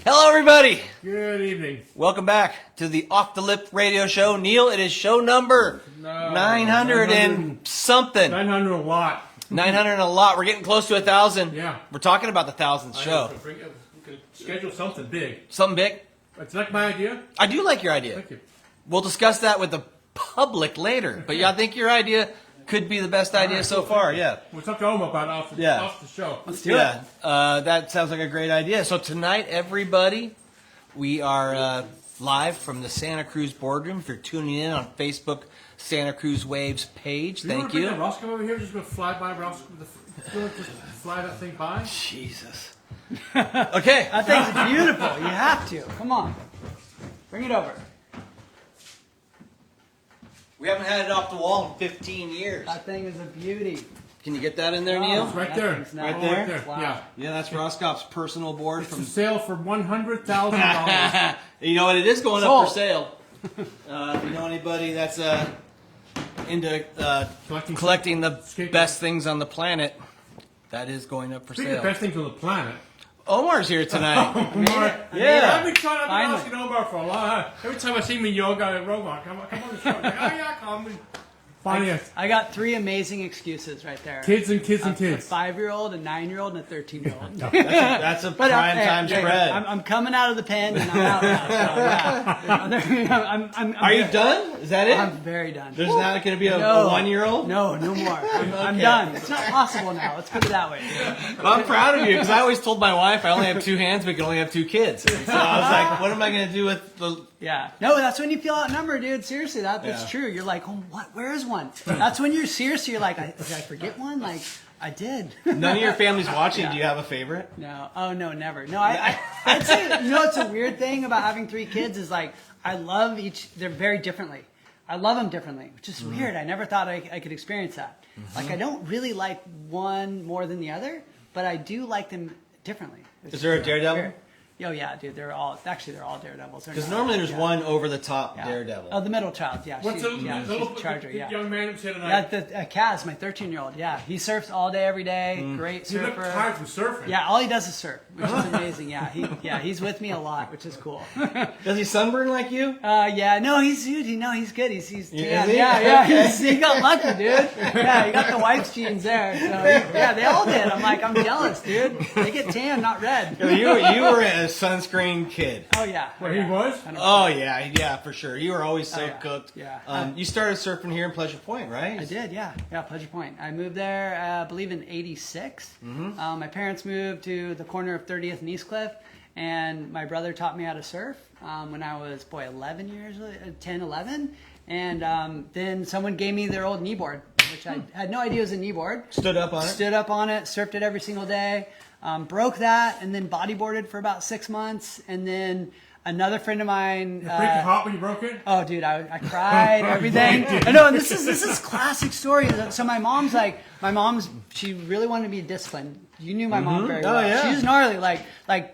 Hello, everybody. Good evening. Welcome back to the Off the Lip Radio Show. Neil, it is show number 900 and something. 900 a lot. 900 and a lot. We're getting close to 1,000. Yeah. We're talking about the 1,000th show. We could schedule something big. Something big? It's not my idea. I do like your idea. Thank you. We'll discuss that with the public later. But yeah, I think your idea could be the best idea so far. Yeah. We'll talk to Omar about it off the show. Let's do it. That sounds like a great idea. So tonight, everybody, we are live from the Santa Cruz boardroom. If you're tuning in on Facebook, Santa Cruz Waves page, thank you. Roscoe over here, just gonna fly by Roscoe. Just fly that thing by. Jesus. Okay. That thing's beautiful. You have to. Come on. Bring it over. We haven't had it off the wall in 15 years. That thing is a beauty. Can you get that in there, Wow. Neil? It's right there. Right there? Right there. Wow. Yeah. Yeah, that's Roscoff's personal board. It's for sale for $100,000. You know what? It is going Sold. up for sale. If you know anybody that's into collecting the best things on the planet, that is going up for Speaking of sale. best things on the planet. Omar's here tonight. Omar, Yeah. I've been asking Omar for a long time. Every time I see him in yoga at Robot, come on the show. I'm like, oh yeah, come. Finally, I got 3 amazing excuses right there. kids and kids and A kids. 5-year-old, a 9-year-old, and a 13-year-old. That's a prime time spread. I'm coming out of the pen and I'm out now. So, yeah. Are you done? Is that it? I'm very done. There's not going to be a No. 1-year-old? No more. I'm Okay. done. It's not possible now. Let's put it that way. Well, I'm proud of you because I always told my wife I only have 2 hands but can only have 2 kids. So I was like, what am I going to do with the... Yeah. No, that's when you feel outnumbered, dude. Seriously, that's Yeah. true. You're like, oh, what? Where is one? That's when you're seriously, you're like, did I forget one? Like, I did. None of your family's watching. Do you have a favorite? No. Oh, no, never. No, I'd say, you know, it's a weird thing about having 3 kids is like, I love each, they're very differently. I love them differently, which is weird. I never thought I could experience that. Like, I don't really like one more than the other, but I do like them differently. Is there a daredevil? Oh yeah, dude, they're all daredevils. Because normally there's one over-the-top Yeah. daredevil. Oh, the middle child, yeah. What's she's the a charger, yeah. young man who's here Yeah, tonight? Kaz, my 13-year-old, yeah. He surfs all day, every day. Great He looked surfer. tired from surfing. Yeah, all he does is surf, which is amazing. Yeah, he's with me a lot, which is cool. Does he sunburn like you? Yeah, no, he's good. He's good. He's Is tan. he? Yeah, Okay. he got lucky, dude. Yeah, he got the wife's genes there. So yeah, they all did. I'm like, I'm jealous, dude. They get tan, not red. You were a sunscreen kid. Oh yeah. Where yeah. he was? Oh yeah, for sure. You were always so yeah. cooked. Yeah. You started surfing here in Pleasure Point, right? I did, yeah, Pleasure Point. I moved there, I believe, in '86. My parents moved to the corner of 30th and East Cliff, and my brother taught me how to surf when I was 10, 11, and then someone gave me their old kneeboard, which I had no idea was a kneeboard. Stood up on it. Stood up on it, surfed it every single day, broke that, and then bodyboarded for about 6 months, and then. Another friend of mine. Did it break your heart when you broke it? Oh, dude, I cried, everything. I know, and this is classic story. So my mom's, she really wanted to be disciplined. You knew my mom very well. yeah. She was gnarly, like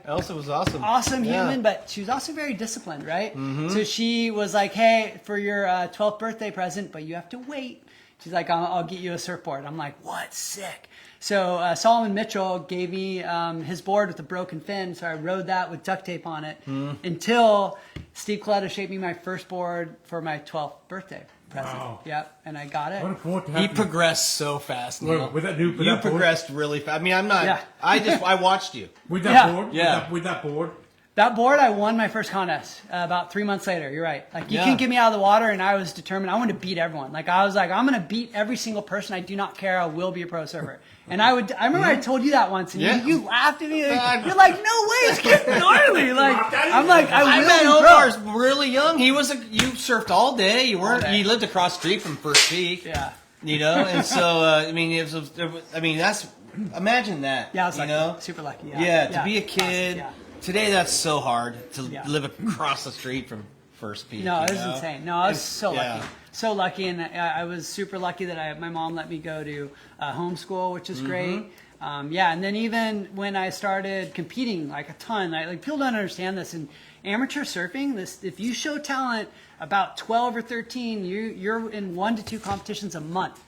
Elsa was awesome. awesome Yeah. human, but she was also very disciplined, right? So she was like, hey, for your 12th birthday present, but you have to wait. She's like, I'll get you a surfboard. I'm like, what? Sick. So Solomon Mitchell gave me his board with a broken fin, so I rode that with duct tape on it until Steve Coletta shaped me my first board for my 12th birthday present. Wow. Yep, and I got it. What a board to He have. progressed so fast. Neil. With that new, with You that board? progressed really fast. I mean, I'm not. Yeah. I watched you. With that Yeah. board? Yeah. With that board? That board, I won my first contest about 3 months later. You're right. Like, you Yeah. can get me out of the water, and I was determined. I wanted to beat everyone. Like, I was like, I'm going to beat every single person. I do not care. I will be a pro surfer. And I remember I told you that once, and Yeah. you laughed at me. Like, you're like, no way, it's getting gnarly. Like, I'm like, I will met be pro. Omar's really young. You surfed all day. You weren't. All day. You lived across the street from First Peak. Yeah. You know, and so I mean, that's imagine that. Yeah, I was you like, know, super lucky. yeah, to be a kid. Yeah. Today, that's so hard to Yeah. live across the street from First Peak. No, you it was know? insane. No, I was It's- so yeah. lucky. So lucky, and I was super lucky that my mom let me go to homeschool, which is great. Yeah, and then even when I started competing like a ton, like people don't understand this in amateur surfing. If you show talent about 12 or 13, you're in 1 to 2 competitions a month.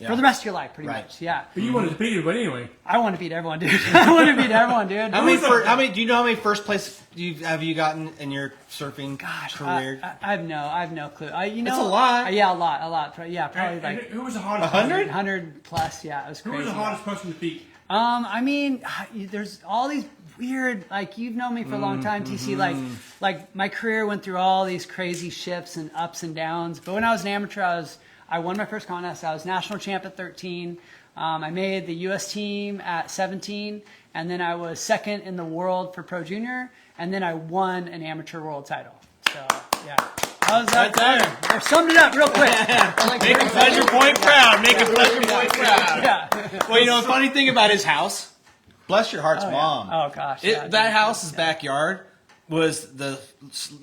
for the rest of your life, pretty Right. much. Yeah. But you wanted to beat it, but anyway. I want to beat everyone, dude. I want to beat everyone, dude. How many? Do you know how many first place have you gotten in your surfing career? I have no clue. It's a lot. Yeah, a lot. Yeah, probably And like who was the hardest? 100? 100 plus. Yeah, it was Who crazy. was the hardest person to beat? I mean, there's all these weird, like, you've known me for a long time, TC. Like my career went through all these crazy shifts and ups and downs. But when I was an amateur, I won my first contest. I was national champ at 13. I made the U.S. team at 17, and then I was second in the world for Pro Junior, and then I won an amateur world title. So yeah. How's that? I summed it up real quick. Make a pleasure point proud. Make a pleasure point proud. Yeah. Well, you know, the funny thing about his house, bless your heart's mom. Oh gosh. That house's backyard was the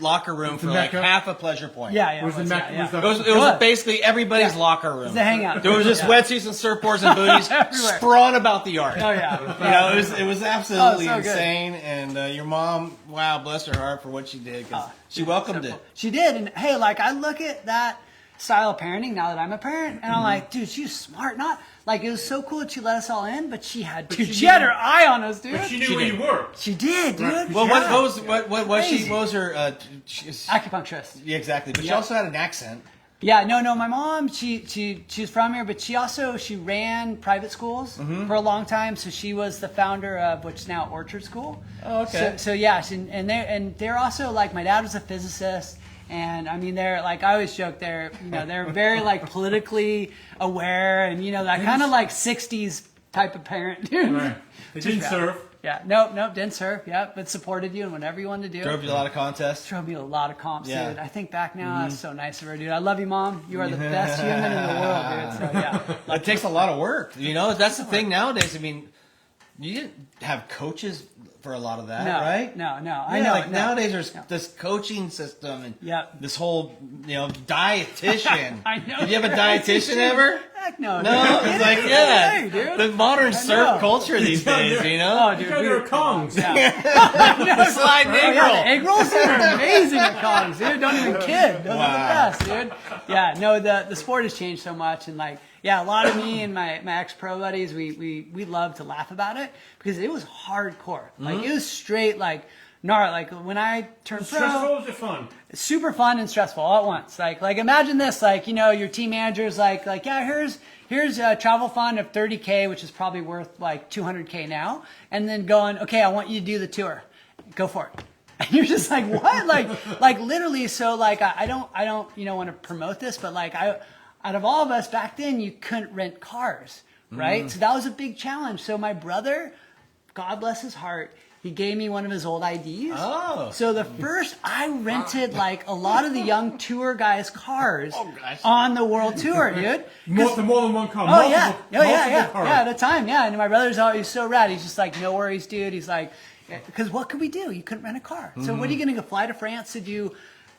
locker room for like Mecca? half a pleasure point. Yeah. Was the Mac? yeah. Was It was basically everybody's locker room. It's a hangout. There was just wetsuits and surfboards and booties Everywhere. sprawn about the yard. Oh yeah. You know, it was absolutely so good. insane. And your mom, wow, bless her heart for what she did, because she welcomed it. She did, and hey, like I look at that style of parenting now that I'm a parent, and I'm like, dude, she's smart. Not like it was so cool that she let us all in, but she had she had her eye on us, dude. But she knew where you were. She did, dude. Right. Well, Yeah. what was she? Crazy. What was her? Acupuncturist. Yeah, exactly. But she also had an accent. Yeah, no. My mom, she's from here, but she ran private schools for a long time. So she was the founder of what's now Orchard School. Oh, okay. So yeah, and they're also like, my dad was a physicist, and I mean they're like, I always joke, they're very like politically aware, and that kind of like 60s type of parent, dude. Right. They didn't surf. Yeah, nope, didn't surf. Yeah, but supported you in whatever you wanted to do. Drove you a lot of contests. Drove me a lot of comps, Yeah. dude. I think back now, that's so nice of her, dude. I love you, Mom. You are the best human in the world, dude. So yeah, It takes a lot of work. That's the thing nowadays. I mean, you didn't have coaches for a lot of that, right? No. I know. Like nowadays, there's this coaching system and Yep. this whole dietitian. I know. Did you have a dietitian ever? Heck no. No, dude. it's like Hey, dude. the modern surf know. culture these days. Oh, dude. Because they're Kongs. The sliding egg Yeah, roll. the egg rolls are amazing at college, dude. Don't even kid. Those are Wow. the best, dude. Yeah, no, the sport has changed so much, and like, yeah, a lot of me and my ex-pro buddies, we love to laugh about it because it was hardcore. Like it was straight like gnarly. Like when I turned pro, Stressful or is it fun? it's super fun and stressful all at once. Like imagine this, like your team manager's like yeah, here's a travel fund of 30K, which is probably worth like 200K now, and then going, okay, I want you to do the tour, go for it. And you're just like, what? like literally. So like I don't want to promote this, but like out of all of us back then, you couldn't rent cars, right? So that was a big challenge. So my brother, God bless his heart, he gave me one of his old IDs. Oh. So the first, I rented like a lot of the young tour guys' cars gosh. on the world tour, dude. More than one car. Oh yeah, Multiple cars. yeah. At the time, yeah. And my brother's always so rad. He's just like, no worries, dude. He's like, because what could we do? You couldn't rent a car. So what are you going to go fly to France to do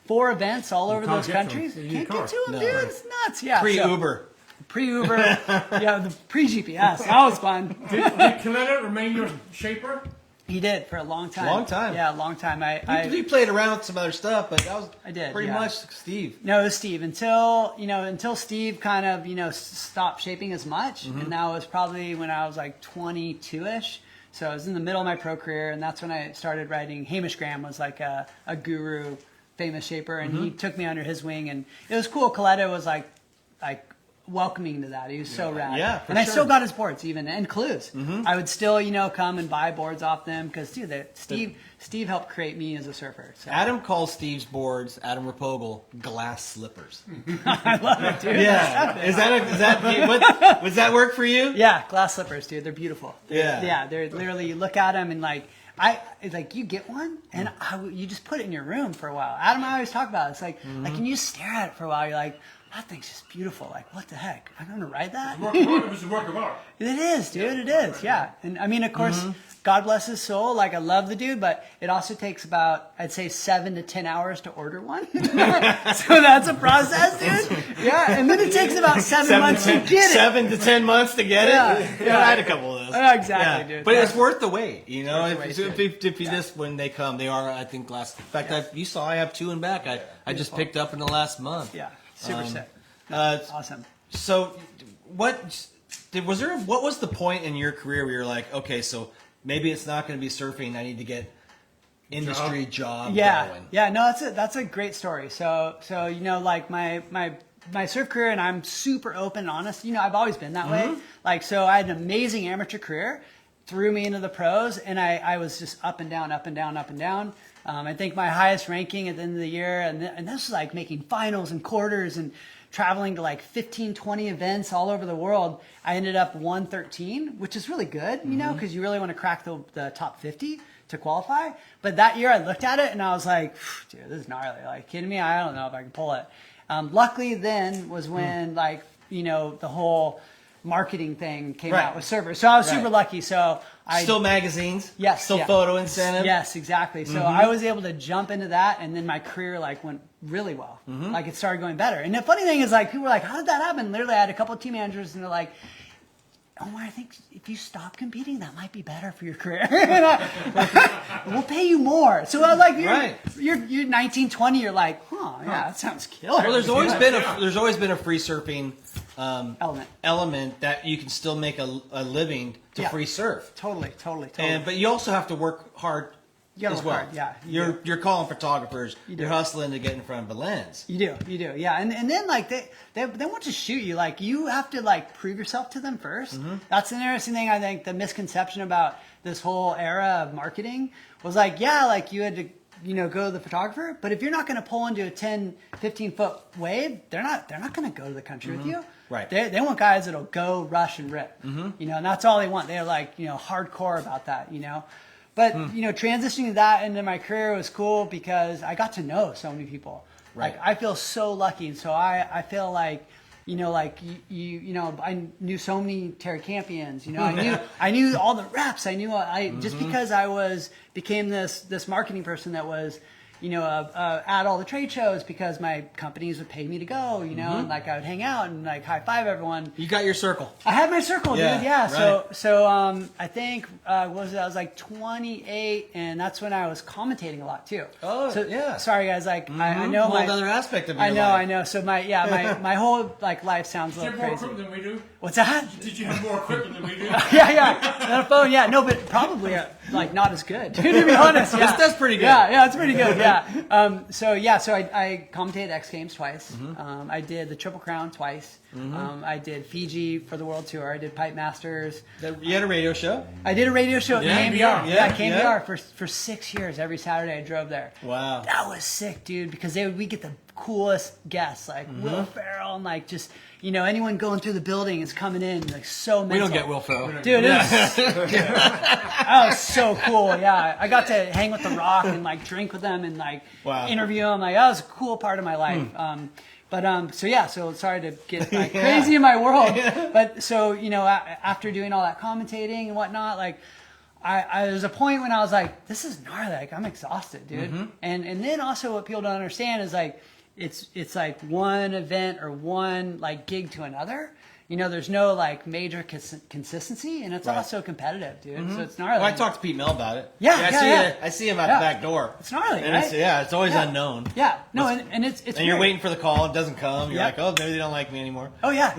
4 events all over can't those get to 'em. countries? You You need a can't get car. to them, No. dude. It's nuts. Yeah. Pre-Uber. Pre-Uber. Yeah, the pre-GPS. That was fun. Did Kaleta remain your shaper? He did for a long time. Long time. Yeah, a long time. You played around with some other stuff, but that was I did, pretty yeah. much Steve. No, it was Steve until Steve kind of stopped shaping as much, and that was probably when I was like 22ish. So I was in the middle of my pro career, and that's when I started writing. Hamish Graham was like a guru, famous shaper, and he took me under his wing, and it was cool. Coletta was like welcoming to that. He was so rad. Yeah, for and I sure. still got his boards even and clues. I would still come and buy boards off them because dude, Steve helped create me as a surfer. So. Adam calls Steve's boards, Adam Rapogel, glass slippers. I love it, dude. Yeah. Does that work for you? Yeah, glass slippers, dude. They're beautiful. Yeah. Yeah, they're literally, you look at them and like, it's like you get one and you just put it in your room for a while. Adam and I always talk about it. It's like, can you stare at it for a while? You're like, that thing's just beautiful. Like, what the heck? I'm going to ride that? It was a work of art. It is, dude. It is. Yeah. And I mean, of course, God bless his soul. Like, I love the dude, but it also takes about, I'd say, 7 to 10 hours to order one. So that's a process, dude. Yeah. And then it takes about 7 months to get it. 7 to 10 months to get it? Yeah. I had a couple of those. Exactly, dude. But it's worth the wait, you know. Worth the wait, If you just when they come, they are, I think, glass. In fact, you saw I have 2 in back. I just picked up in the last month. Yeah. Super sick. Uh, Awesome. So, what was the point in your career where you're like, okay, so maybe it's not going to be surfing. I need to get industry job going. Yeah, no, that's a great story. So you know, like my surf career, and I'm super open and honest. You know, I've always been that way. Like, so I had an amazing amateur career, threw me into the pros, and I was just up and down, up and down, up and down. I think my highest ranking at the end of the year, and this was like making finals and quarters and traveling to like 15, 20 events all over the world. I ended up 113, which is really good, you know, because you really want to crack the top 50 to qualify. But that year I looked at it and I was like, dude, this is gnarly. Like, kidding me? I don't know if I can pull it. Luckily then was when like, you know, the whole marketing thing came out with surfers. So I was super lucky. So still magazines, yes, still photo incentive. Yes, exactly. So I was able to jump into that, and then my career like went really well. Like, it started going better. And the funny thing is, like, people were like, "How did that happen?" Literally, I had a couple of team managers, and they're like, "Omar, I think if you stop competing, that might be better for your career. We'll pay you more." So I was like, "You're 19, 20. You're like, yeah, that sounds killer." Well, there's always been a free surfing element that you can still make a living to free surf. Totally. But you also have to work hard as well. Hard, You're calling photographers. You're hustling to get in front of the lens. You do, yeah. And then like they want to shoot you. Like, you have to like prove yourself to them first. That's an interesting thing. I think the misconception about this whole era of marketing was like, like you had to, you know, go to the photographer, but if you're not going to pull into a 10, 15 foot wave, they're not going to go to the country with you. Right. They want guys that'll go, rush, and rip. You know, and that's all they want. They're like, you know, hardcore about that, you know. But, you know, transitioning that into my career was cool because I got to know so many people. Right. Like, I feel so lucky. And so I feel like, you know, like you know, I knew so many Terry Campions, you know, I knew all the reps. I knew just because I became this marketing person that was, you know, at all the trade shows because my companies would pay me to go, you know, and like I would hang out and like high five everyone. You got your circle. I had my circle, dude. Yeah. Right. So I think I was like 28, and that's when I was commentating a lot too. Oh, so, yeah. Sorry guys, like I know a whole other aspect of your life. I know. So my whole like life sounds a Did you little have more crazy. equipment than we do? What's that? Did you have more equipment than we do? yeah. On a phone, yeah. No, but probably like not as good, to be honest. Yeah. That's pretty good. Yeah, it's pretty good. Yeah. So I commentated X Games twice. I did the Triple Crown twice. I did Fiji for the World Tour. I did Pipe Masters. You had a radio show? I did a radio show at KMBR. Yeah, KMBR for 6 years. Every Saturday I drove there. Wow. That was sick, dude, because we get the coolest guests, like Will Ferrell, and like just, you know, anyone going through the building is coming in, like so mental. We don't get Will Ferrell. Dude, that was so cool. Yeah, I got to hang with The Rock and like drink with them and like interview him. Like, that was a cool part of my life. So sorry to get like crazy in my world, but so, you know, after doing all that commentating and whatnot, like there was a point when I was like, this is gnarly. Like, I'm exhausted, dude. And then also what people don't understand is like it's like one event or one like gig to another. You know, there's no like major consistency, and it's also competitive, dude. So it's gnarly. Well, I talked to Pete Mel about it. I see him at the back door. It's gnarly, and right? It's always unknown. Yeah, no, and it's and you're waiting for the call, it doesn't come. You're like, oh, maybe they don't like me anymore. Oh yeah,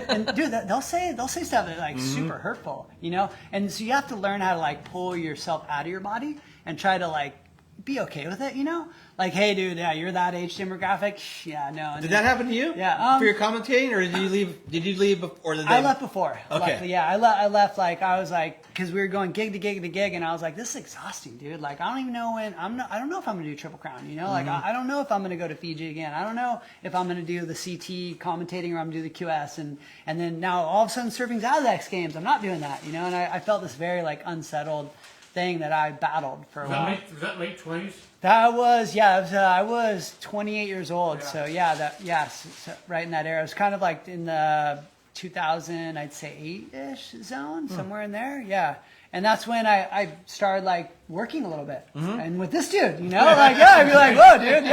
and dude, they'll say stuff that's like super hurtful, you know. And so you have to learn how to like pull yourself out of your body and try to like be okay with it, you know. Like, hey, dude, you're that age demographic. Yeah, no. Did that happen to you? Yeah. For your commentating, or did you leave? Did you leave before? I left before. Okay. Luckily, yeah, I left. Like, I was like, because we were going gig to gig to gig, and I was like, this is exhausting, dude. Like, I don't even know when I don't know if I'm gonna do Triple Crown. You know, like I don't know if I'm gonna go to Fiji again. I don't know if I'm gonna do the CT commentating or I'm gonna do the QS. And then now all of a sudden surfing's out of the X Games. I'm not doing that. You know, and I felt this very like unsettled thing that I battled for a while. Was that late 20s? That was, I was 28 years old. So so right in that era. It was kind of like in the 2000, I'd say 8-ish zone, somewhere in there. Yeah. And that's when I started like working a little bit. And with this dude, you know, like, I'd be like, whoa, dude,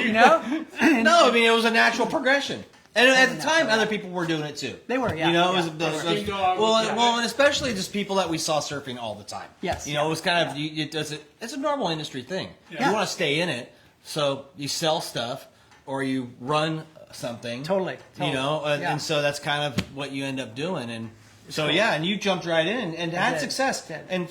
you know. No, I mean, it was a natural progression. And at the time, other people were doing it too. They were, yeah. You know, it was well, and especially just people that we saw surfing all the time. Yes. You know, it was kind of it's a normal industry thing. Yeah. You want to stay in it, so you sell stuff or you run something. Totally. You know, Yeah. and so that's kind of what you end up doing. And so, yeah, and you jumped right in and had did. success. Did. And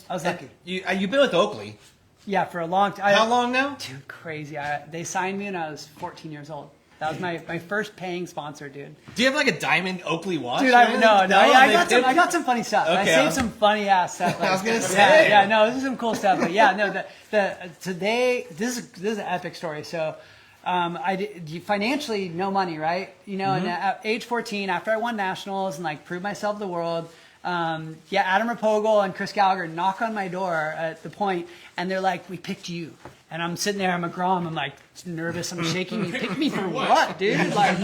I was lucky. You've been with Oakley. Yeah, for a long time. How long now? Dude, crazy. They signed me when I was 14 years old. That was my first paying sponsor, dude. Do you have like a diamond Oakley watch? Dude, I got some funny stuff. I Okay. saved some funny ass stuff. I was gonna say. Yeah, no, this is some cool stuff. But yeah, no, today this is an epic story. So, I did financially no money, right? You know, and at age 14, after I won nationals and like proved myself to the world. Adam Rapogel and Chris Gallagher knock on my door at the point, and they're like, "We picked you." And I'm sitting there, I'm a Grom, I'm like nervous, I'm shaking. You picked me for what, dude? Like,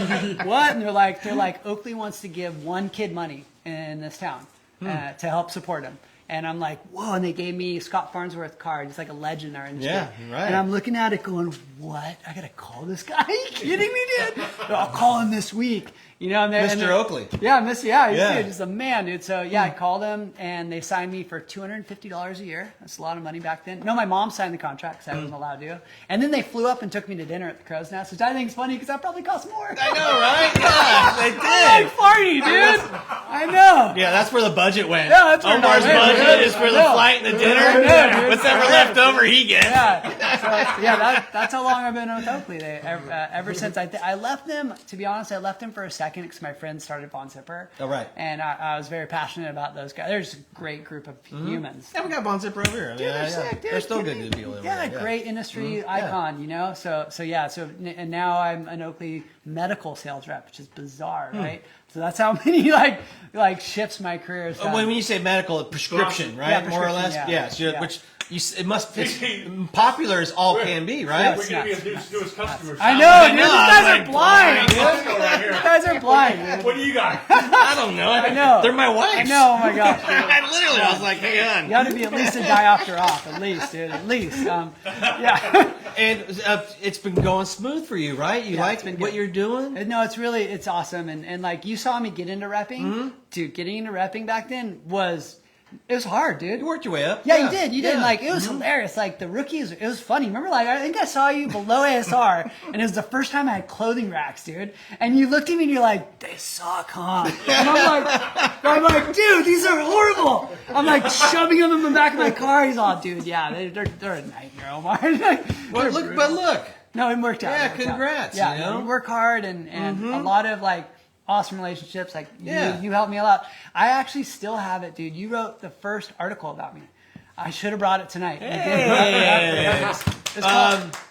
what? And they're like, Oakley wants to give one kid money in this town to help support him. And I'm like, whoa, and they gave me Scott Farnsworth card. He's like a legend in our industry. Yeah, right. And I'm looking at it going, what? I got to call this guy? Are you kidding me, dude? I'll call him this week. You know, Mr. Oakley. Yeah, Yeah. He's a man, dude. So yeah, I called him and they signed me for $250 a year. That's a lot of money back then. No, my mom signed the contract because I wasn't allowed to. And then they flew up and took me to dinner at the Crow's Nest, which I think is funny because that probably cost more. I know, right? Yeah, they I'm did. like, party, dude. I know. Yeah, that's where the budget went. Yeah, that's where Omar's it went, budget dude. is for I the know. flight and the dinner. I know, dude. Whatever left over, he gets. Yeah, so, yeah, that's how long I've been with Oakley. Ever since I left them. To be honest, I left them for a second because my friends started Von Zipper. Oh, right. And I was very passionate about those guys. There's a great group of humans. Yeah, we got Von Zipper over here. I mean, Dude, they're sick, dude. They're still good to deal with. Yeah, over there. great industry icon, you know. So and now I'm an Oakley medical sales rep, which is bizarre, right? So that's how many like shifts my career has done. When you say medical, prescription, right? Yeah, More or prescription, less. yeah. So Yeah. Which it must. It's popular as all can be, right? We're going to be his newest customers. I know, dude. These guys like, are blind, dude. Let's go right here. These guys are blind, dude. What do you got? I don't know. I know. They're my wives. I know. Oh my gosh. Dude. I literally, I was like, hang on. You got to be at least a diopter off, at least, dude. At least. Yeah. And it's been going smooth for you, right? You Yeah, like it's been what good. you're doing? No, it's awesome. And like you saw me get into repping. Dude, getting into repping back then was hard, dude. You worked your way up. Yeah, you did. You did. Yeah. Like, it was hilarious. Like, the rookies, it was funny. Remember, like, I think I saw you below ASR, and it was the first time I had clothing racks, dude. And you looked at me and you're like, they suck, huh? And I'm like, dude, these are horrible. I'm like shoving them in the back of my car. He's all, dude, yeah, they're a nightmare, Omar. But look. No, it worked out. Yeah, It worked out. congrats, Yeah, you know? we work hard and a lot of, like, awesome relationships. Like, Yeah. you helped me a lot. I actually still have it, dude. You wrote the first article about me. I should have brought it tonight. Hey. It's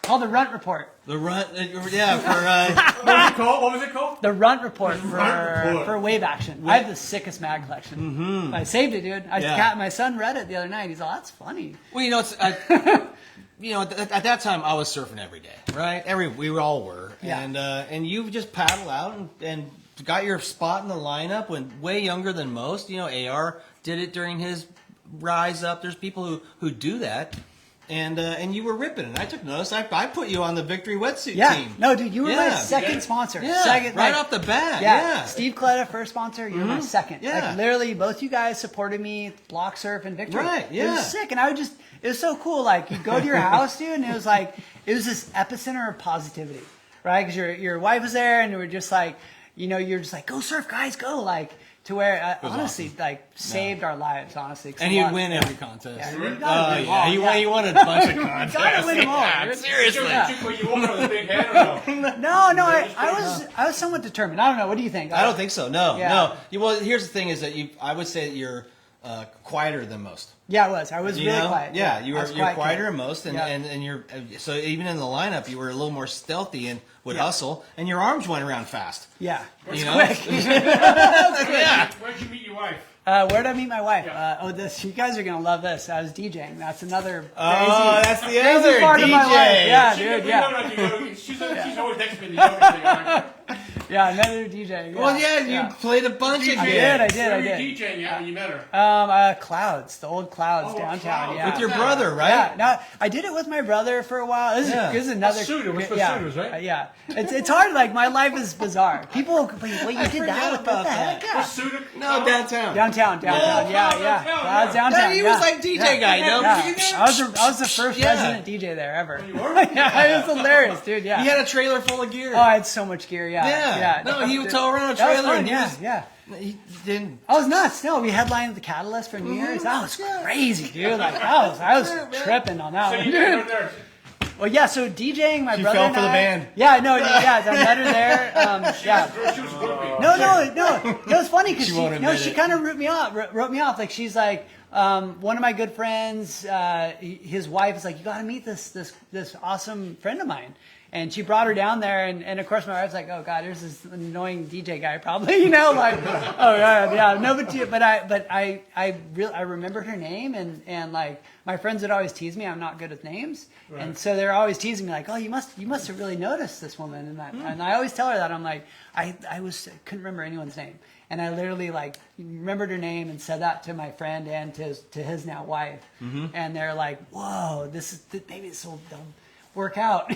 called The Runt Report. The run, yeah, What was it called? The Runt Report Runt Report. for Wave Action. I have the sickest mag collection. I saved it, dude. My son read it the other night. He's like, that's funny. well, you know, it's, you know, at that time I was surfing every day, right? We all were, Yeah. and you just paddle out and got your spot in the lineup when way younger than most. You know, AR did it during his rise up. There's people who do that. And you were ripping it. I took notice. I put you on the Victory Wetsuit team. No, dude, you were my Yeah. second sponsor. Yeah, Second, right like- off the bat. Yeah. Yeah. Steve Coletta, first sponsor. You're my second. Yeah. Like, literally, both you guys supported me, Block Surf and Victory. Right, It yeah. was sick. And it was so cool. Like, you go to your house, dude, and it was this epicenter of positivity, right? Because your wife was there, and we were just like, you know, you're just like, go surf, guys, go. Like, to where, honestly, awesome. like, saved our lives, honestly. 'Cause And a he'd lot- win every contest. Yeah, you Oh, gotta win them all, yeah. He won a bunch of contests. gotta win them all, Yeah, dude. seriously. But you won't have a big head or no? No, I was somewhat determined. I don't know. What do you think? I don't think so. No, Yeah. no. Well, here's the thing: is that I would say that you're quieter than most. Yeah, I was. I was You really know? quiet. Yeah, I was you're quiet quieter kid. than most, and, Yeah. and you're so even in the lineup you were a little more stealthy and would hustle, and your arms went around fast. Yeah, it was You know? quick. Yeah. Where'd you meet your wife? Where did I meet my wife? Yeah. You guys are gonna love this. I was DJing. That's another crazy, Oh, that's the crazy other part of my DJ. life. Yeah, She- dude. we Yeah. know that you go- She's always texting me the other thing. Yeah, another DJ. Yeah. Well, yeah, you played a bunch of I gigs. did. Where were you DJing at when you met her? Clouds, the old Clouds Oh, downtown. Clouds. Yeah. With your brother, right? Yeah, no, I did it with my brother for a while. This is another. Suitors, with yeah, suitors, right? yeah, it's hard. Like my life is bizarre. People, wait, you did that? What the heck? Yeah. What's Suitor? No, downtown. Downtown. Clouds Yeah. downtown, Clouds yeah. downtown. He yeah. was like DJ guy, no? Yeah. I was the first resident DJ there ever. You were? Yeah, it was hilarious, dude. Yeah. He had a trailer full of gear. Oh, I had so much gear. Yeah. No, he would tow around a That was trailer fun, and yeah. he didn't. I was nuts. No, we headlined the Catalyst for New Year's. That was crazy, dude. Like I was tripping on that So one, you dude. met her there. Well, yeah. So DJing, my She brother fell and for the I- band. Yeah, no, yeah. I met her there. Yeah. She was a groupie. No. It was funny because She won't she admit it. kind of wrote me off. Like she's like, one of my good friends, his wife is like, you got to meet this awesome friend of mine. And she brought her down there, and of course my wife's like, oh god, there's this annoying DJ guy probably, like, oh yeah, no, but I remembered her name, and like my friends would always tease me, I'm not good with names, Right. and so they're always teasing me like, oh, you must have really noticed this woman, and I always tell her that I'm like, I couldn't remember anyone's name. And I literally like remembered her name and said that to my friend and to his now wife, and they're like, "Whoa, maybe this will work out,"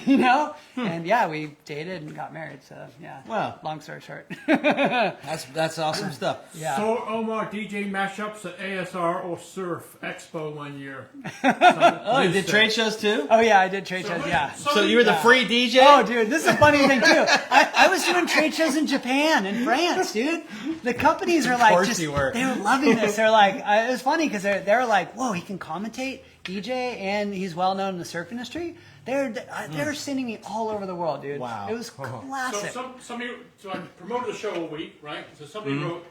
And yeah, we dated and got married. So yeah. Wow. Long story short. That's awesome stuff. Yeah. So Omar DJ mashups at ASR or Surf Expo one year. Oh, you did trade shows too? Oh yeah, I did trade shows. Yeah. So you were the free DJ? Oh, dude, this is a funny thing too. I was doing trade shows in Japan and France, dude. The companies are like, course you were. they were loving this. They're like, it was funny because they're like, whoa, he can commentate, DJ, and he's well known in the surf industry. They're sending me all over the world, dude. Wow. It was classic. So so I promoted the show a week, right? So somebody wrote,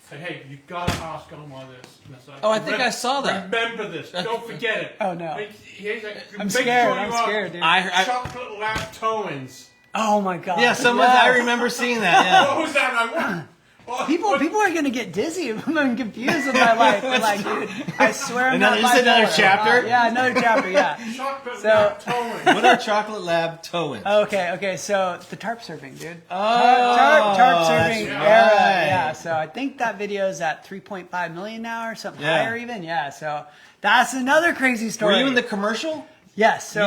say, hey, you gotta ask Omar this. And it's like, Oh, I think I saw that. Remember this. Don't forget it. Oh, no. He's like, I'm make scared. sure you I'm are scared, dude. Chocolate lab towings. Oh my god. Yeah, I remember seeing that. Yeah. What was that? Like, what? People are gonna get dizzy. I'm confused with my life. They're like, dude, I swear I'm not Another bipolar. chapter? Yeah, another chapter. Yeah. Chocolate So- lab towings. What are chocolate lab towing? Okay. So the tarp surfing, dude. Oh, tarp surfing that's era. right. Yeah. So I think that video is at 3.5 million now, or something Yeah. higher even. Yeah. So that's another crazy story. Were you in the commercial? Yes. So,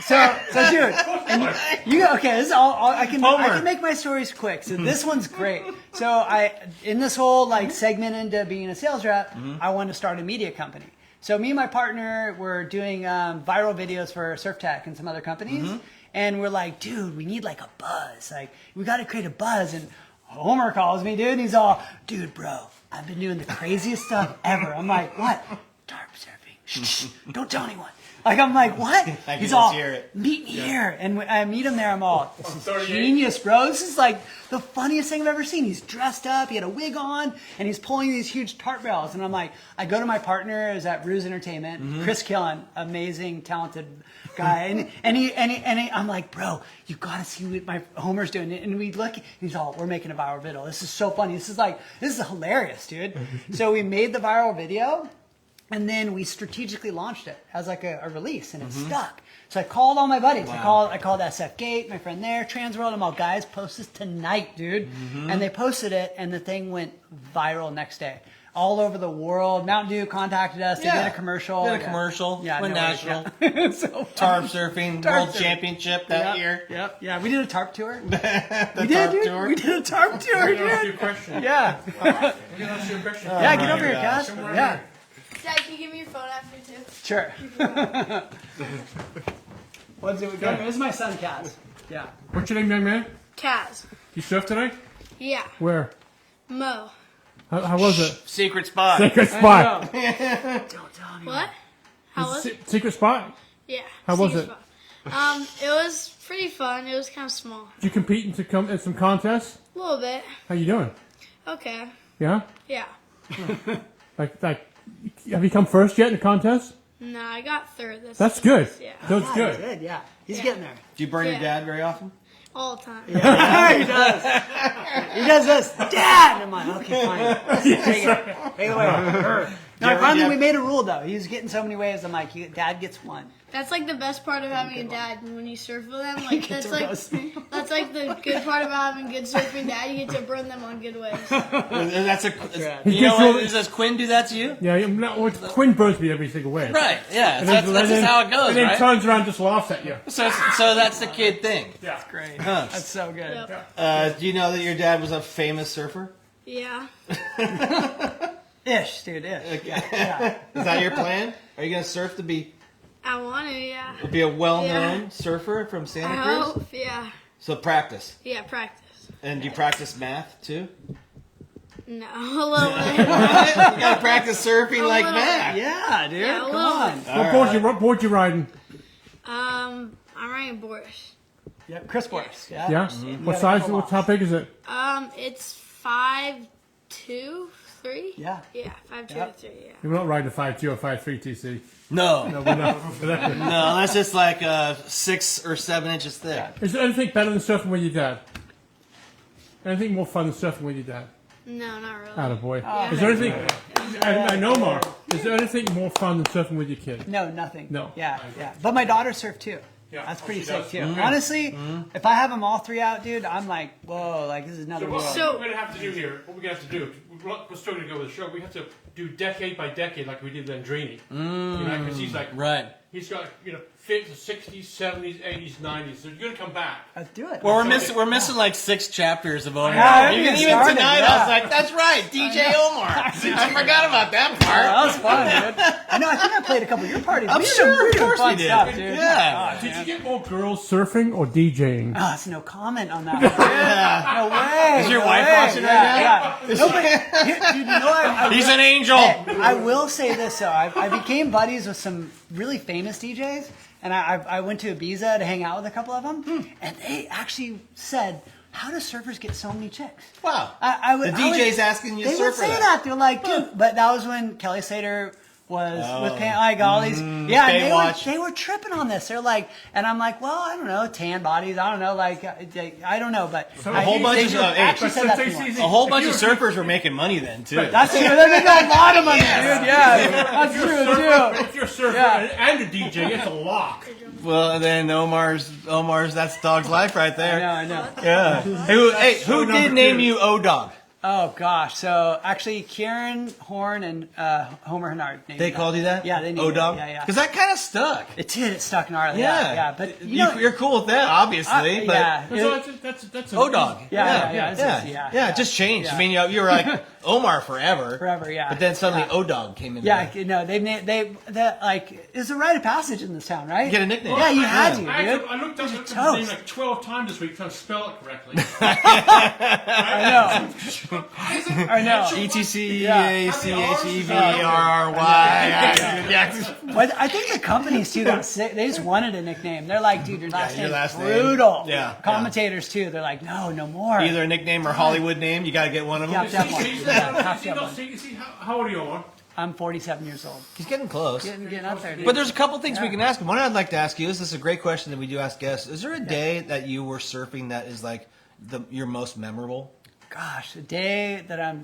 dude, and this is all I can make my stories quick. So this one's great. So in this whole like segment into being a sales rep, I wanted to start a media company. So me and my partner were doing viral videos for Surf Tech and some other companies, and we're like, dude, we need like a buzz. Like we got to create a buzz. And Homer calls me, dude, and he's all, dude, bro, I've been doing the craziest stuff ever. I'm like, what? Tarp surfing. Shh, don't tell anyone. Like, I'm like, what? I He's can all, hear it. meet me here. And when I meet him there, I'm all, this is 38. genius, bro. This is like the funniest thing I've ever seen. He's dressed up, he had a wig on, and he's pulling these huge tarp rails. And I'm like, I go to my partner, is at Ruse Entertainment, Chris Killen, amazing, talented guy. And I'm like, bro, you gotta see what my Homer's doing. And we look, and he's all, we're making a viral video. This is so funny. This is hilarious, dude. So we made the viral video. And then we strategically launched it as like a release, and it stuck. So I called all my buddies. Wow. I called SF Gate, my friend there, Transworld. I'm all, guys, post this tonight, dude. And they posted it, and the thing went viral next day. All over the world. Mountain Dew contacted us. They did a commercial. Did a commercial. Yeah, Went no worries, national. yeah. So Tarp surfing Tarp world surfing. championship that Yep, year. Yep. Yeah, we did a tarp tour. The We did, tarp dude. tour. We did a tarp tour, I'm gonna ask you a dude. question. Yeah. I'm gonna ask you a question. Yeah, get my over here, gosh. Cass. Come right Yeah. here. Dad, can you give me your phone after too? Sure. What's it? This is my son, Cass. Yeah. What's your name, young man? Kaz. You surf today? Yeah. Where? Mo. How was it? Secret spot. Secret spot. Don't tell anyone. What? How was it? Secret spot? Yeah. How was Secret it? spot. It was pretty fun. It was kind of small. Did you compete in some contests? A little bit. How you doing? Okay. Yeah? Yeah. Like, have you come first yet in the contest? No, I got third this That's good. Yeah. That's Ah, good. Good, yeah. He's Yeah. getting there. Do you burn your Yeah. dad very often? all the time. he does. He does this. Dad! I'm like, okay, fine. Take it. Take it away. No, finally we made a rule though. He was getting so many waves. I'm like, Dad gets one. That's like the best part of having a dad when you surf with them. Like get to roast me. that's like the good part about having a good surfing dad. You get to burn them on good waves. That's a. right. You know what? Does Quinn do that to you? Yeah, Quinn burns me every single way. Right. Yeah. That's just how it goes, and then right? turns around and just laughs at you. So that's the kid thing. Yeah. Great. Huh. That's so good. Yep. Do you know that your dad was a famous surfer? Yeah. Ish, dude, ish. Yeah. Is that your plan? Are you gonna surf to be I want to, yeah. a well-known surfer from Santa I Cruz? hope, yeah. So practice. Yeah, practice. And do you practice math too? No, a little bit. You gotta practice surfing like little. math. Yeah, dude. Yeah, a Come little. on. What board you riding? I'm riding Boris. Yep, Chris Boris. Yeah. Yeah. Mm-hmm. What size? How big is it? It's 5'2", 3. Yeah. Yeah, 5'2", Yep. 3. Yeah. We're not riding a 5'2" or 5'3" TC. No. No, we're not. No, that's just like 6 or 7 inches thick. Is there anything better than surfing with your dad? Anything more fun than surfing with your dad? No, not really. Attaboy. Yeah. Is there anything? I know, Mark. Is there anything more fun than surfing with your kid? No, nothing. No. Yeah, yeah. But my daughter surfed too. Yeah. That's Oh, pretty she sick does. too. Mhm. Honestly, if I have them all three out, dude, I'm like, whoa, like this is another world. What we're going to have to do here, what we're going to have to do, we're still going to go with the show, we have to do decade by decade like we did Landrini. You know, because he's like, Right. he's got, 50s, 60s, 70s, 80s, 90s. So you're going to come back. Let's do it. Well, we're missing like 6 chapters of Omar. Yeah, even we started, tonight, yeah. I was like, "That's right, DJ Omar." I forgot about that part. That was fun, dude. I know. I think I played a couple of your parties. I'm We did sure, some of course fun we did. stuff, dude. Yeah. Did you get more girls surfing or DJing? Oh, it's no comment on that. Yeah. No way. Is your no wife way. watching right now? Yeah. No, but you know, He's an angel. I will say this though. I became buddies with some really famous DJs, and I went to Ibiza to hang out with a couple of them, and they actually said, "How do surfers get so many chicks?" Wow. The DJ's asking you to They surf would for say that. that. They're like, dude, but that was when Kelly Slater was with like all these, yeah, and Baywatch. they were tripping on this. They're like, and I'm like, well, I don't know, tan bodies, I don't know, like, I don't know, but a whole bunch they of- actually said that to me. A whole bunch of surfers were making money then too. That's true. They make a lot of money, dude. Yeah, that's true too. If you're a surfer Yeah. and a DJ, it's a lock. Well, then Omar's that's Dog's life right there. I know. Yeah. Who did name you O-Dog? Oh gosh, so actually, Kieran Horn and Homer Hennard. named They that. called you that? Yeah, they named O-Dog? it. Yeah, yeah. Because that kind of stuck. It did. It stuck gnarly. Yeah. Yeah. But you know, you're cool with that, obviously. But yeah. That's O-Dog. Yeah. Yeah, it just changed. Yeah. I mean, you were like Omar forever. Forever, yeah. But then suddenly Yeah. O-Dog came in. Yeah, there. no, it's a rite of passage in this town, right? You get a nickname. Yeah, you had to, I dude. looked up his toast. name like 12 times this week trying to spell it correctly. I know. ETCACHEVRRY. But I think the companies too got sick. They just wanted a nickname. They're like, dude, your last your name's last name. brutal. Yeah, Commentators too. They're like, no more. Either a nickname or Hollywood name. You got to get one of them. Yeah, definitely. Yeah, have to have one. See, how old are you, Omar? I'm 47 years old. He's getting close. Getting up there, dude. But there's a couple things we can ask him. One I'd like to ask you is, this is a great question that we do ask guests. Is there a day that you were surfing that is like your most memorable? Gosh, the day that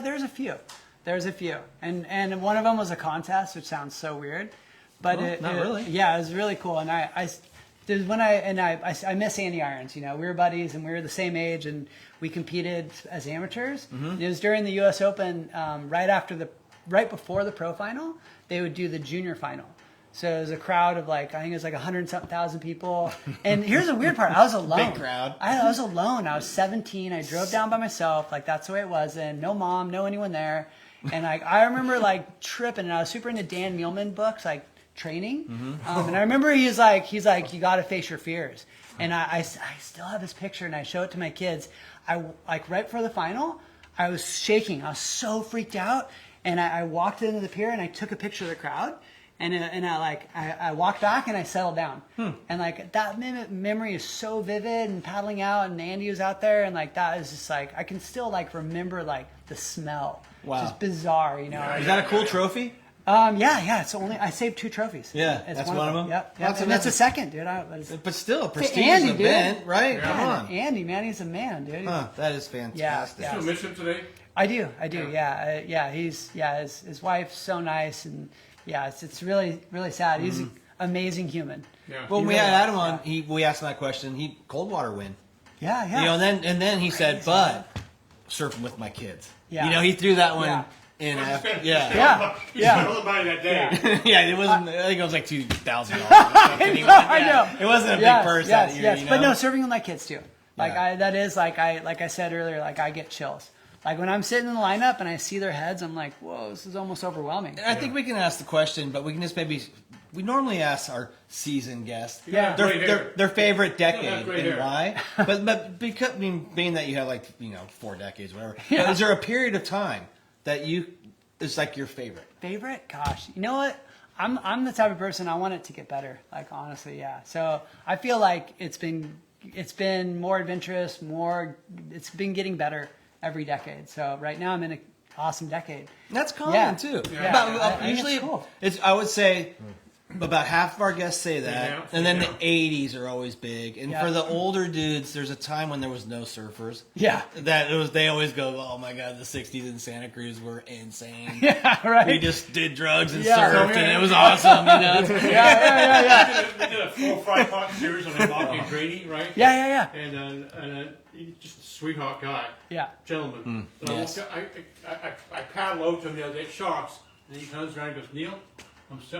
there's a few. There's a few. And one of them was a contest, which sounds so weird. But Not really. Yeah, it was really cool. And I miss Andy Irons. You know, we were buddies and we were the same age and we competed as amateurs. Mm-hmm. It was during the U.S. Open, right before the pro final, they would do the junior final. So it was a crowd of I think it was 100-something thousand people. And here's the weird part. I was alone. Big crowd. I was alone. I was 17. I drove down by myself. That's the way it was. And no mom, no anyone there. And I remember tripping. And I was super into Dan Mielman books, training. And I remember he's like, you got to face your fears. And I still have this picture and I show it to my kids. Right before the final, I was shaking. I was so freaked out. And I walked into the pier and I took a picture of the crowd. And I walked back and I settled down. And that memory is so vivid, and paddling out and Andy was out there, and that is just I can still remember the smell. Wow. It's just bizarre, you know. Is that a cool trophy? Yeah. It's I saved 2 trophies. Yeah, it's that's one of them? Yep. That's And that's amazing. a second, dude. But still, a To prestigious Andy, dude. event, right? Come on. Andy, man, he's a man, dude. Huh, that is fantastic. Yeah. Still miss him today? I do. Yeah. His wife's so nice, and yeah, it's really sad. He's an amazing human. Yeah. Well, when we He really had is, Adam on, we asked him that question. He cold water win. Yeah. You know, and then he said, but surfing with my kids. Yeah. You know, he threw that one Yeah. in. Well, After, he yeah. spent all the money that day. Yeah, it wasn't. I think it was like $2,000. I know. It wasn't a big Yes, purse yes, that year. yes. You know? But no, serving with my kids too. Like Yeah. that is like I said earlier, like I get chills. Like when I'm sitting in the lineup and I see their heads, I'm like, whoa, this is almost overwhelming. And I think we can ask the question, but we can just maybe. We normally ask our seasoned guests Yeah. Gray hair. their favorite You don't have decade gray and hair. why. But because being that you have like 4 decades, whatever. But is there a period of time that it's like your favorite? Favorite? Gosh, you know what? I'm the type of person, I want it to get better. Like honestly, yeah. So I feel like it's been more adventurous, it's been getting better every decade. So right now I'm in an awesome decade. That's common Yeah. too. Yeah. About, I think it's usually, cool. I would say about half of our guests say that, Yeah. and then Yeah. the 80s are always big. And Yeah. for the older dudes, there's a time when there was no surfers. Yeah. They always go, oh my god, the 60s in Santa Cruz were insane. Yeah, right. We just did drugs and Yeah. surfed, and it was awesome. You know. yeah. They did a 4 or 5 part series on Omar Etcheverry, right? Yeah. And he's just a sweetheart guy, Yeah. gentleman. But Yes. I paddle over to him the other day, sharks, and he turns around and goes, Neil,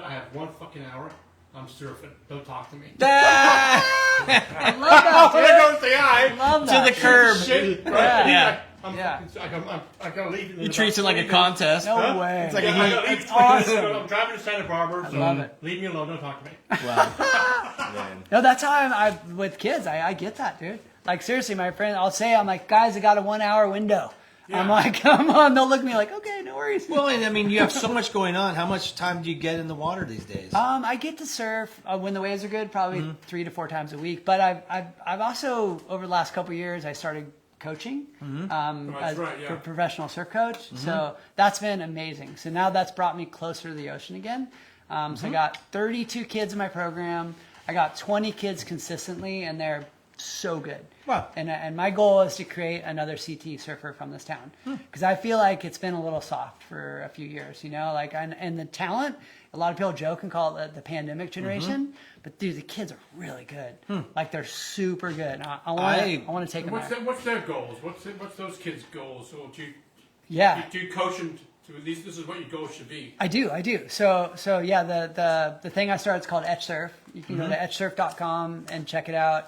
I have 1 fucking hour. I'm surfing. Don't talk to me. I love that. There goes the eye. Love To that. the curb. Shit, right? Yeah. I'm Yeah. I gotta leave. He treats it like a contest. No way. It's like Yeah, I gotta leave. It's awesome. I'm driving to Santa Barbara, so love it. leave me alone. Don't talk to me. Wow. No, that's how I with kids. I get that, dude. Like seriously, my friend, I'm like, guys, I got a 1 hour window. I'm Yeah. like, come on. They'll look at me like, okay, no worries. Well, and I mean, you have so much going on. How much time do you get in the water these days? I get to surf when the waves are good, probably 3 to 4 times a week. But I've also over the last couple of years I started coaching as right, yeah. a professional surf coach. So that's been amazing. So now that's brought me closer to the ocean again. So I got 32 kids in my program. I got 20 kids consistently, and they're so good. Wow. And my goal is to create another CT surfer from this town because I feel like it's been a little soft for a few years, you know, like and the talent. A lot of people joke and call it the pandemic generation, but dude, the kids are really good. Like they're super good. I want to take them there. What's their goals? What's those kids' goals? So do you coach them to at least this is what your goals should be? I do. So yeah, the thing I started is called Etch Surf. You can go to etchsurf.com and check it out.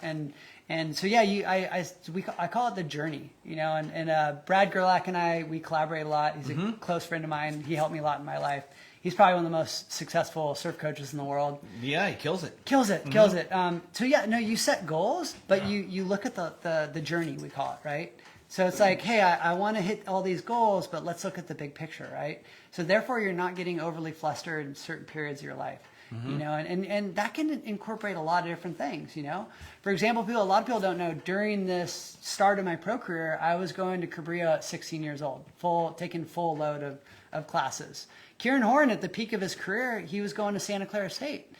And so yeah, I call it the journey, you know. And Brad Gerlach and we collaborate a lot. He's a close friend of mine. He helped me a lot in my life. He's probably one of the most successful surf coaches in the world. Yeah, he kills it. Kills it. So yeah, no, you set goals, but you look at the journey, we call it, right? So it's like, hey, I want to hit all these goals, but let's look at the big picture, right? So therefore, you're not getting overly flustered in certain periods of your life, you know, and that can incorporate a lot of different things, you know. For example, a lot of people don't know, during this start of my pro career, I was going to Cabrillo at 16 years old, taking full load of classes. Kieran Horn, at the peak of his career, he was going to Santa Clara State.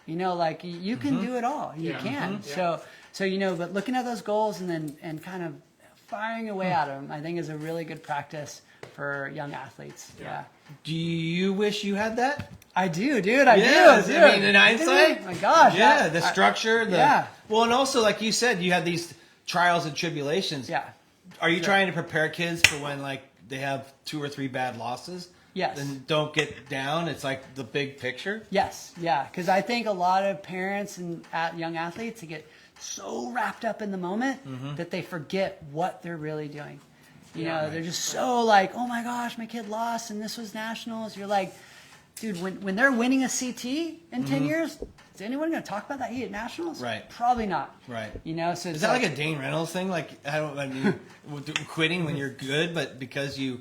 You know, like you can do it all. You can. So you know, but looking at those goals and kind of firing away at them, I think is a really good practice for young athletes. Yeah. Do you wish you had that? I do, dude. I Yes, do. I mean, in hindsight, Oh my gosh. yeah, the structure, yeah. Well, and also, like you said, you have these trials and tribulations. Yeah. Are you trying to prepare kids for when like they have 2 or 3 bad losses? Yes. And don't get down. It's like the big picture. Yes, yeah, because I think a lot of parents and young athletes, they get so wrapped up in the moment that they forget what they're really doing. You know, they're just so like, oh my gosh, my kid lost and this was nationals. You're like, dude, when they're winning a CT in 10 years, is anyone going to talk about that he at nationals? Right. Probably not. Right. You know, so Is that like a Dane Reynolds thing? Like, I mean, quitting when you're good, but because you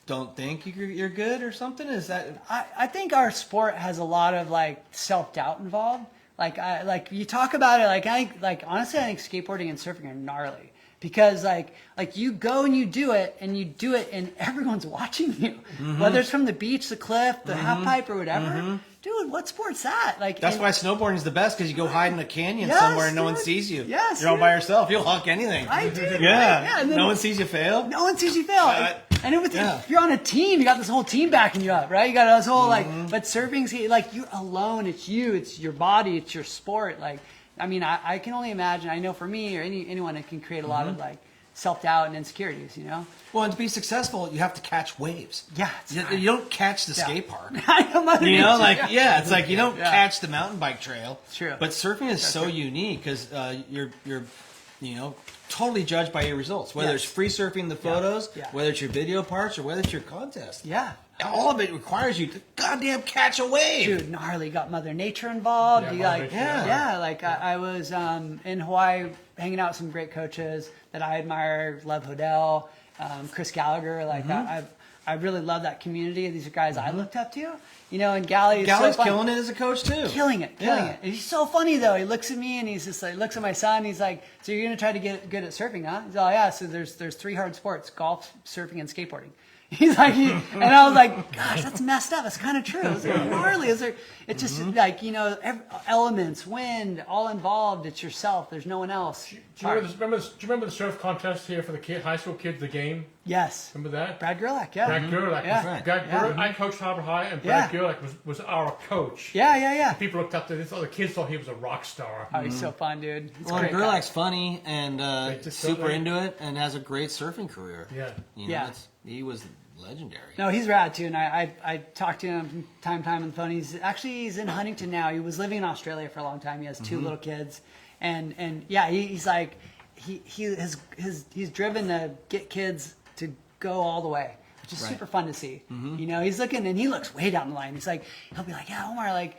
don't think you're good or something? Is that? I think our sport has a lot of like self-doubt involved. Like you talk about it, honestly, I think skateboarding and surfing are gnarly because like you go and you do it and everyone's watching you, whether it's from the beach, the cliff, the half pipe or whatever. Dude, what sport's that? Like That's why snowboarding is the best because you go hide in a canyon Yes, somewhere and no one dude. sees you. Yes, You're all dude. by yourself. You'll hawk anything. I do. Yeah. And then No one sees you fail. no one sees you fail. And it was, Yeah. if you're on a team, you got this whole team backing you up, right? You got this whole but surfing's like you're alone. It's you. It's your body. It's your sport. Like, I mean, I can only imagine. I know for me or anyone, it can create a lot of like self-doubt and insecurities. You know. Well, and to be successful, you have to catch waves. Yeah. You don't catch the skate park. I know, Mother You know, Nature, like it's like you don't Yeah. catch the mountain bike trail. True. But surfing is so true. unique because you're totally judged by your results. Whether Yes. it's free surfing the photos, Yeah. whether it's your video parts, or whether it's your contest. Yeah. All of it requires you to goddamn catch a wave. Dude, gnarly. Got Mother Nature involved. Yeah, You Mother like, Nature, yeah. Like I was in Hawaii hanging out with some great coaches that I admire. Love Hodel, Chris Gallagher. Like I really love that community. These are guys I looked up to. You know, and Gally is Gally's so fun. killing it as a coach too. Killing it. Yeah. And he's so funny though. He looks at me and he's just like, looks at my son. And he's like, "So you're gonna try to get good at surfing, huh?" He's like, "Oh yeah." So there's 3 hard sports: golf, surfing, and skateboarding. He's like, and I was like, "Gosh, that's messed up. It's kind of true. It's like, gnarly. It's just like elements, wind, all involved. It's yourself. There's no one else." Do you remember the surf contest here for the high school kids? The game. Yes. Remember that? Brad Gerlach. Yeah. Brad Gerlach. Yeah. I coached Harbour High, and Brad Gerlach was our coach. Yeah. People looked up to this. Other kids thought he was a rock star. Oh, he's so fun, dude. It's Well, great. Gerlach's funny and just super don't- into it, and has a great surfing career. Yeah. You know, Yeah. he was legendary. No, he's rad too, and I talked to him from time to time on the phone. He's in Huntington now. He was living in Australia for a long time. He has 2 little kids, and yeah, he's like he's driven to get kids to go all the way, which is Right. super fun to see. You know, he's looking and he looks way down the line. He's like, he'll be like, "Yeah, Omar, like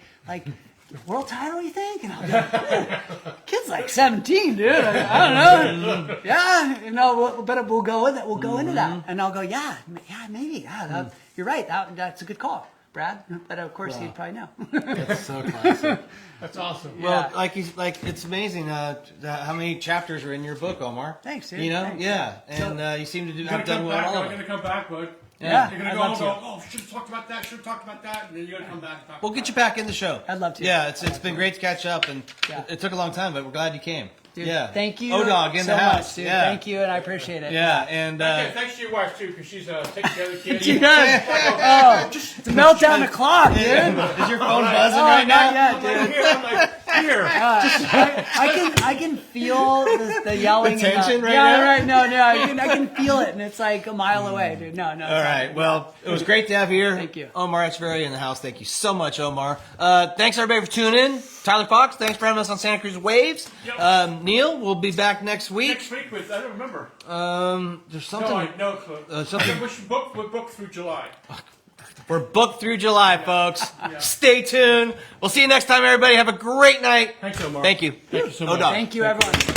world title, you think?" And I'll be like, "Kid's like 17, dude. I don't know. Yeah, we'll go with it. We'll go into that." And I'll go, yeah, maybe. Yeah, you're right. That's a good call, Brad. But of course, he'd probably know. That's so classic. That's awesome. Well, it's amazing how many chapters are in your book, Omar. Thanks, dude. You know, Thanks. yeah, and you seem to You're have gonna done come well. back. All I'm of gonna it. come back, bud. Yeah, You're gonna I'd go love home and to. go, "Oh, should have talked about that. Should have talked about that." And then you're gonna come back and talk. We'll about get you back in the show. I'd love to. Yeah, it's been great to catch up, and Yeah. it took a long time, but we're glad you came. Dude, yeah, thank you O-Dog in so the house. much, dude. Yeah. Thank you, and I appreciate it. Yeah, and Okay, thanks to your wife too, because she's taking care of the kids. You guys, it's a meltdown o'clock, dude. is your phone buzzing Oh, right not now? yet, dude. I'm like, here. I can feel the yelling. The tension and right yeah, now? right. No, I can feel it, and it's like a mile away, dude. No. All right. Well, it was great to have you here. Thank you. Omar Etcheverry in the house. Thank you so much, Omar. Thanks everybody for tuning in. Tyler Fox, thanks for having us on Santa Cruz Waves. Yep. Neil, we'll be back next week. Next week with I don't remember. There's something. No. Something. We're booked through July. We're booked through July, folks. Stay tuned. We'll see you next time, everybody. Have a great night. Thanks, Omar. Thank you. Thank you so much. O-Dog. Thank you, everyone.